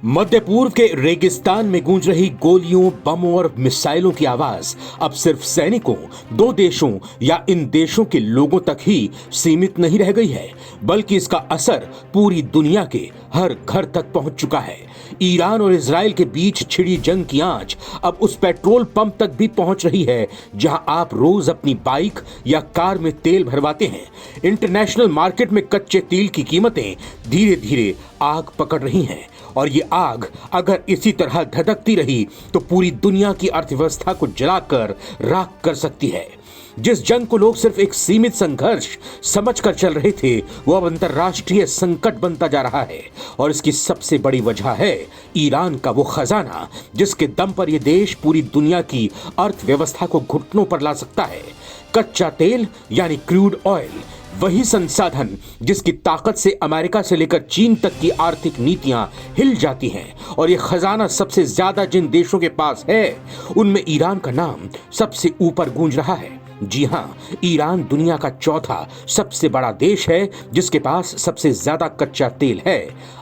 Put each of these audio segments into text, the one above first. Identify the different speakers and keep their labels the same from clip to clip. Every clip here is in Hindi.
Speaker 1: मध्य पूर्व के रेगिस्तान में गूंज रही गोलियों, बमों और मिसाइलों की आवाज अब सिर्फ सैनिकों, दो देशों या इन देशों के लोगों तक ही सीमित नहीं रह गई है, बल्कि इसका असर पूरी दुनिया के हर घर तक पहुंच चुका है। ईरान और इजराइल के बीच छिड़ी जंग की आंच अब उस पेट्रोल पंप तक भी पहुंच रही है जहां आप रोज अपनी बाइक या कार में तेल भरवाते हैं। इंटरनेशनल मार्केट में कच्चे तेल की कीमतें धीरे धीरे आग पकड़ रही हैं और ये आग अगर इसी तरह धधकती रही तो पूरी दुनिया की अर्थव्यवस्था को जलाकर राख कर सकती है। जिस जंग को लोग सिर्फ एक सीमित संघर्ष समझकर चल रहे थे, वो अब अंतर्राष्ट्रीय संकट बनता जा रहा है और इसकी सबसे बड़ी वजह है ईरान का वो खजाना जिसके दम पर यह देश पूरी दुनिया की अर्थव्यवस्था को घुटनों पर ला सकता है। कच्चा तेल यानी क्रूड ऑयल, वही संसाधन जिसकी ताकत से अमेरिका से लेकर चीन तक की आर्थिक नीतियां हिल जाती हैं, और यह खजाना सबसे ज्यादा जिन देशों के पास है उनमें ईरान का नाम सबसे ऊपर गूंज रहा है। जी हां, ईरान दुनिया का चौथा सबसे बड़ा देश है जिसके पास सबसे ज्यादा कच्चा तेल है।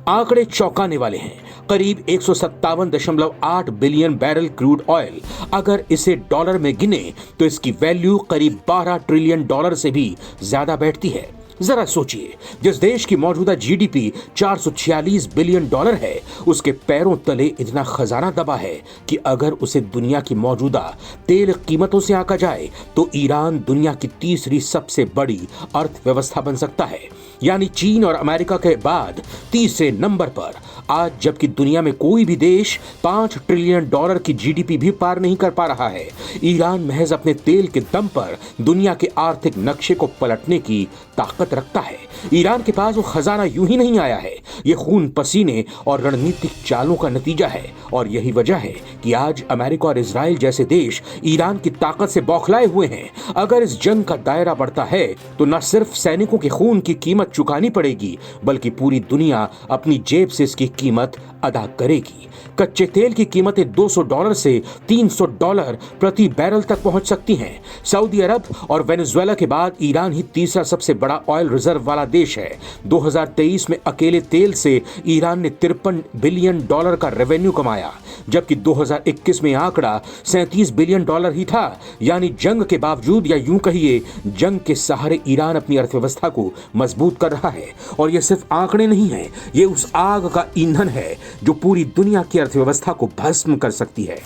Speaker 1: आंकड़े चौंकाने वाले हैं। करीब 157.8 बिलियन बैरल क्रूड ऑयल, अगर इसे डॉलर में गिने तो इसकी वैल्यू करीब 12 ट्रिलियन डॉलर से भी ज्यादा बैठती है। जरा सोचिए, जिस देश की मौजूदा जीडीपी 446 बिलियन डॉलर है, उसके पैरों तले इतना खजाना दबा है कि अगर उसे दुनिया की मौजूदा तेल कीमतों से आंका जाए तो ईरान दुनिया की तीसरी सबसे बड़ी अर्थव्यवस्था बन सकता है, यानी चीन और अमेरिका के बाद तीसरे नंबर पर। आज जबकि दुनिया में कोई भी देश 5 ट्रिलियन डॉलर की जीडीपी भी पार नहीं कर पा रहा है, ईरान महज अपने तेल के दम पर दुनिया के आर्थिक नक्शे को पलटने की ताकत रखता है। ईरान के पास वो खजाना यूं ही नहीं आया है, ये खून पसीने और रणनीतिक चालों का नतीजा है। और यही वजह है कि आज अमेरिका और इजराइल जैसे देश ईरान की ताकत से बौखलाए हुए हैं। अगर इस जंग का दायरा बढ़ता है तो न सिर्फ सैनिकों के खून की कीमत चुकानी पड़ेगी, बल्कि पूरी दुनिया अपनी जेब से इसकी कीमत अदा करेगी। कच्चे तेल की कीमतें $200 से $300 प्रति बैरल तक पहुंच सकती हैं। सऊदी अरब और वेनेजुएला के बाद ईरान ही तीसरा सबसे बड़ा ऑयल रिजर्व वाला देश है। 2023 में अकेले तेल से ईरान ने $53 बिलियन का रेवेन्यू कमाया, जबकि 2021 में आंकड़ा $37 बिलियन ही था। यानी जंग के बावजूद, या यूं कहिए जंग के सहारे, ईरान अपनी अर्थव्यवस्था को मजबूत कर रहा है। और ये सिर्फ आंकड़े नहीं है, ये उस आग का ईंधन है जो पूरी दुनिया की अर्थव्यवस्था को भस्म कर सकती है।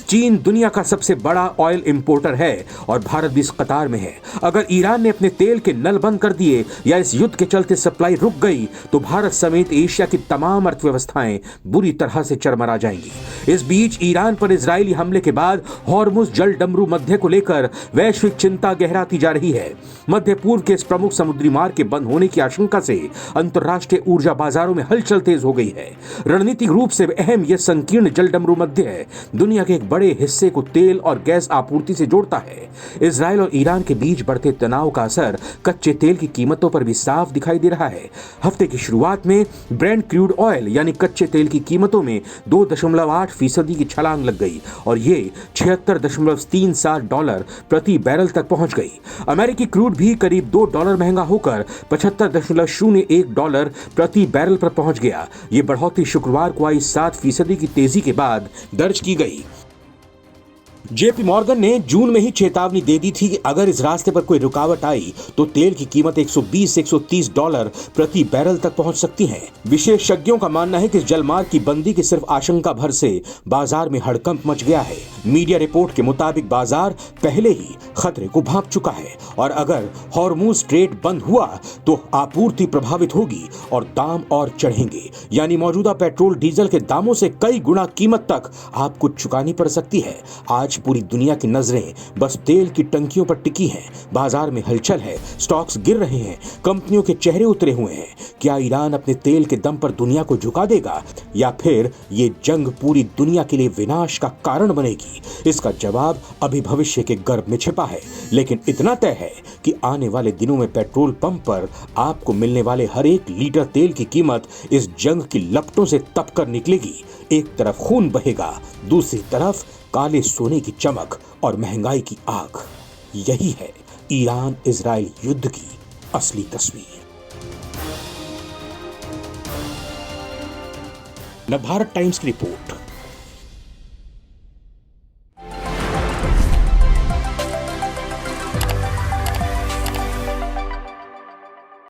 Speaker 1: चीन दुनिया का सबसे बड़ा ऑयल इंपोर्टर है और भारत भी इस कतार में है। अगर ईरान ने अपने तेल के नल बंद कर दिए या इस युद्ध के चलते सप्लाई रुक गई तो भारत समेत एशिया की तमाम अर्थव्यवस्थाएं बुरी तरह से चरमरा जाएंगी। इस बीच ईरान पर इजरायली हमले के बाद हॉर्मुज जल डमरू मध्य को लेकर वैश्विक चिंता गहराती जा रही है। मध्य पूर्व के इस प्रमुख समुद्री मार्ग के बंद होने की आशंका से अंतर्राष्ट्रीय ऊर्जा बाजारों में हलचल तेज हो गई है। रणनीतिक रूप से अहम यह संकीर्ण जल डमरू मध्य दुनिया के एक बड़े हिस्से को तेल और गैस आपूर्ति से जोड़ता है। इजराइल और ईरान के बीच बढ़ते तनाव का असर कच्चे तेल की कीमतों पर भी साफ दिखाई दे रहा है। हफ्ते की शुरुआत में ब्रेंट क्रूड ऑयल यानी कच्चे तेल की कीमतों में 2.8% की छलांग लग गई और ये $76.37 प्रति बैरल तक पहुंच गई। अमेरिकी क्रूड भी करीब $2 महंगा होकर $75.01 प्रति बैरल पर पहुंच गया। ये बढ़ोतरी शुक्रवार को आई 7% की तेजी के बाद दर्ज की गई। जेपी मॉर्गन ने जून में ही चेतावनी दे दी थी कि अगर इस रास्ते पर कोई रुकावट आई तो तेल की कीमत $120 से $130 प्रति बैरल तक पहुंच सकती है। विशेषज्ञों का मानना है कि इस जलमार्ग की बंदी की सिर्फ आशंका भर से बाजार में हड़कंप मच गया है। मीडिया रिपोर्ट के मुताबिक बाजार पहले ही खतरे को भांप चुका है और अगर हॉर्मुज स्ट्रेट बंद हुआ तो आपूर्ति प्रभावित होगी और दाम और चढ़ेंगे, यानी मौजूदा पेट्रोल डीजल के दामों से कई गुना कीमत तक आपको चुकानी पड़ सकती है। आज पूरी दुनिया की नजरें बस तेल की टंकियों पर टिकी हैं। बाजार में हलचल है, स्टॉक्स गिर रहे हैं, कंपनियों के चेहरे उतरे हुए हैं। क्या ईरान अपने तेल के दम पर दुनिया को झुका देगा या फिर ये जंग पूरी दुनिया के लिए विनाश का कारण बनेगी? इसका जवाब अभी भविष्य के गर्भ में छिपा है, लेकिन इतना तय है कि आने वाले दिनों में पेट्रोल पंप पर आपको मिलने वाले हर एक लीटर तेल की कीमत इस जंग की लपटों से तपकर निकलेगी। एक तरफ खून बहेगा, दूसरी तरफ काले सोने की चमक और महंगाई की आग। यही है ईरान इजराइल युद्ध की असली तस्वीर। नवभारत टाइम्स की रिपोर्ट।